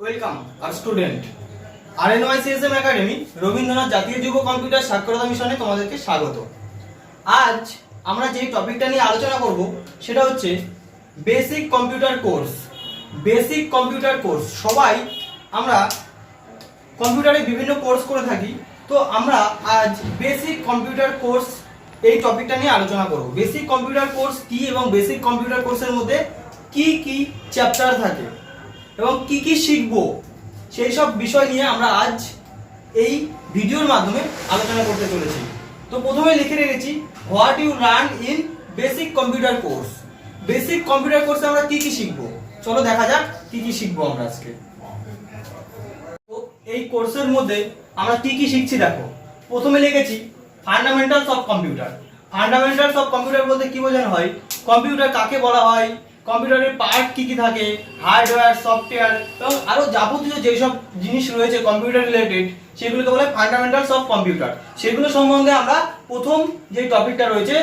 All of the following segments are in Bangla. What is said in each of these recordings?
ওয়েলকাম আর স্টুডেন্ট RNYCSM একাডেমি রবীন্দ্রনাথ জাতীয় যুব কম্পিউটার সাক্ষরতা মিশনে তোমাদেরকে স্বাগত। আজ আমরা যে টপিকটা নিয়ে আলোচনা করব সেটা হচ্ছে basic computer course. Basic computer course, সবাই আমরা কম্পিউটারে বিভিন্ন কোর্স করে থাকি, তো আমরা আজ বেসিক কম্পিউটার কোর্স এই টপিকটা নিয়ে আলোচনা করব। বেসিক কম্পিউটার কোর্স কি এবং বেসিক কম্পিউটার কোর্সের মধ্যে কি কি চ্যাপ্টার থাকে এবং কি কি শিখবো সেই সব বিষয় নিয়ে আমরা আজ এই ভিডিওর মাধ্যমে আলোচনা করতে চলেছি। তো প্রথমে লিখে রেখেছি what you learn in basic computer course. Basic computer কোর্সে আমরা কি কি শিখবো, চলো দেখা যাক কি কি শিখবো আমরা আজকে। তো এই কোর্সের মধ্যে আমরা কি কি শিখছি দেখো। প্রথমে লিখেছি fundamentals of computer. Fundamentals of computer বলতে কি বোঝানো হয়, কম্পিউটার কাকে বলা হয়, কম্পিউটারের পার্ট কি কি থাকে, হার্ডওয়্যার, সফটওয়্যার এবং আরো যাবতীয় যেসব জিনিস রয়েছে কম্পিউটার রিলেটেড সেগুলোকে বলে ফান্ডামেন্টালস অফ কম্পিউটার। সেগুলো সম্বন্ধে আমরা প্রথম যে টপিকটা রয়েছে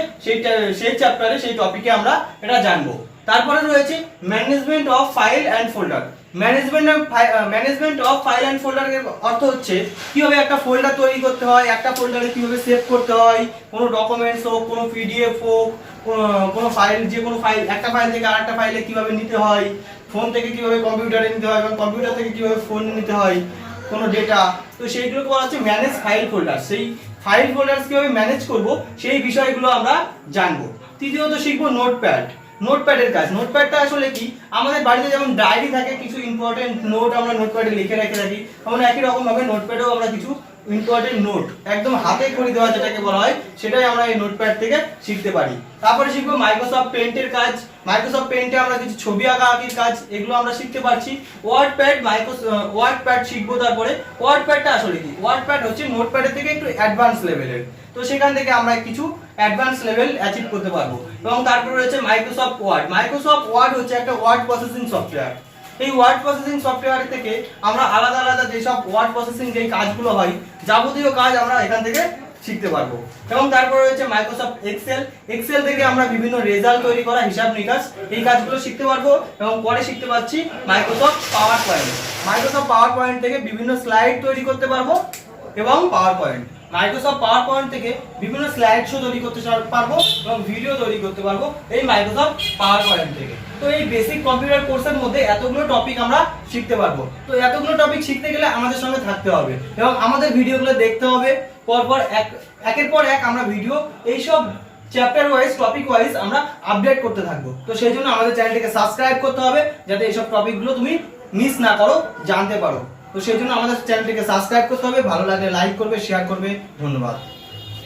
সেই চ্যাপ্টারে সেই টপিকে আমরা এটা জানবো। তারপরে রয়েছে management of file and folder. Management of file and ফোল্ডারের অর্থ হচ্ছে কিভাবে একটা ফোল্ডার তৈরি করতে হয়, একটা ফোল্ডারে কিভাবে সেভ করতে হয়, কোনো ডকুমেন্টস হোক, কোনো পিডিএফ হোক, কোনো ফাইল, যে কোনো ফাইল একটা ফাইল থেকে আরেকটা ফাইলে কিভাবে নিতে হয়, ফোন থেকে কিভাবে কম্পিউটারে নিতে হয় এবং কম্পিউটার থেকে কিভাবে ফোনে নিতে হয় কোনো ডেটা, তো সেইগুলোকে বলা হচ্ছে ম্যানেজ ফাইল ফোল্ডার। সেই ফাইল ফোল্ডার কিভাবে ম্যানেজ করব সেই বিষয়গুলো আমরা জানবো। তৃতীয়ত শিখবো নোটপ্যাড। নোটপ্যাডের কাজ। নোটপ্যাডটা আসলে কি, আমাদের বাড়িতে যেমন ডায়েরি থাকে, কিছু ইম্পর্টেন্ট নোট আমরা নোটপ্যাডে লিখে রেখে থাকি, তেমন একই রকম ভাবে নোটপ্যাডেও আমরা কিছু ইম্পর্টেন্ট নোট একদম হাতে করে দেওয়া যেটাকে বলা হয় সেটাই আমরা এই নোটপ্যাড থেকে শিখতে পারি। তারপরে শিখবো মাইক্রোসফট পেইন্টের কাজ। মাইক্রোসফট পেইন্টে আমরা কিছু ছবি আঁকাআঁকির কাজ এগুলো আমরা শিখতে পারছি। ওয়ার্ডপ্যাড শিখবো। তারপরে ওয়ার্ডপ্যাডটা আসলে কি, ওয়ার্ডপ্যাড হচ্ছে নোটপ্যাডের থেকে একটু অ্যাডভান্স লেভেলের, তো সেখান থেকে আমরা কিছু অ্যাডভান্স লেভেল অ্যাচিভ করতে পারবো। এবং তারপরে রয়েছে মাইক্রোসফট ওয়ার্ড। মাইক্রোসফট ওয়ার্ড হচ্ছে একটা ওয়ার্ড প্রসেসিং সফটওয়্যার। এই ওয়ার্ড প্রসেসিং সফটওয়্যার থেকে আমরা আলাদা আলাদা যেসব ওয়ার্ড প্রসেসিং যে কাজগুলো হয় যাবতীয় কাজ আমরা এখান থেকে শিখতে পারবো। এবং তারপরে রয়েছে মাইক্রোসফট এক্সেল। এক্সেল থেকে আমরা বিভিন্ন রেজাল্ট তৈরি করা, হিসাব নিকাশ এই কাজগুলো শিখতে পারবো। এবং পরে শিখতে পাচ্ছি Microsoft power point. Microsoft power point থেকে বিভিন্ন স্লাইড তৈরি করতে পারবো এবং মাইক্রোসফট পাওয়ার পয়েন্ট থেকে বিভিন্ন স্লাইড শো তৈরি করতে পারবো এবং ভিডিও তৈরি করতে পারবো এই মাইক্রোসফট পাওয়ার পয়েন্ট থেকে। তো এই বেসিক কম্পিউটার কোর্সের মধ্যে এতগুলো টপিক আমরা শিখতে পারবো। তো এতগুলো টপিক শিখতে গেলে আমাদের সঙ্গে থাকতে হবে এবং আমাদের ভিডিওগুলো দেখতে হবে। পরপর একের পর এক আমরা ভিডিও এইসব চ্যাপ্টার ওয়াইজ, টপিক ওয়াইজ আমরা আপডেট করতে থাকবো। তো সেই জন্য আমাদের চ্যানেলটিকে সাবস্ক্রাইব করতে হবে যাতে এইসব টপিকগুলো তুমি মিস না করো, জানতে পারো। তো সেই জন্য আমাদের চ্যানেলটিকে সাবস্ক্রাইব করতে হবে। ভালো লাগলে লাইক করবে, শেয়ার করবে। ধন্যবাদ।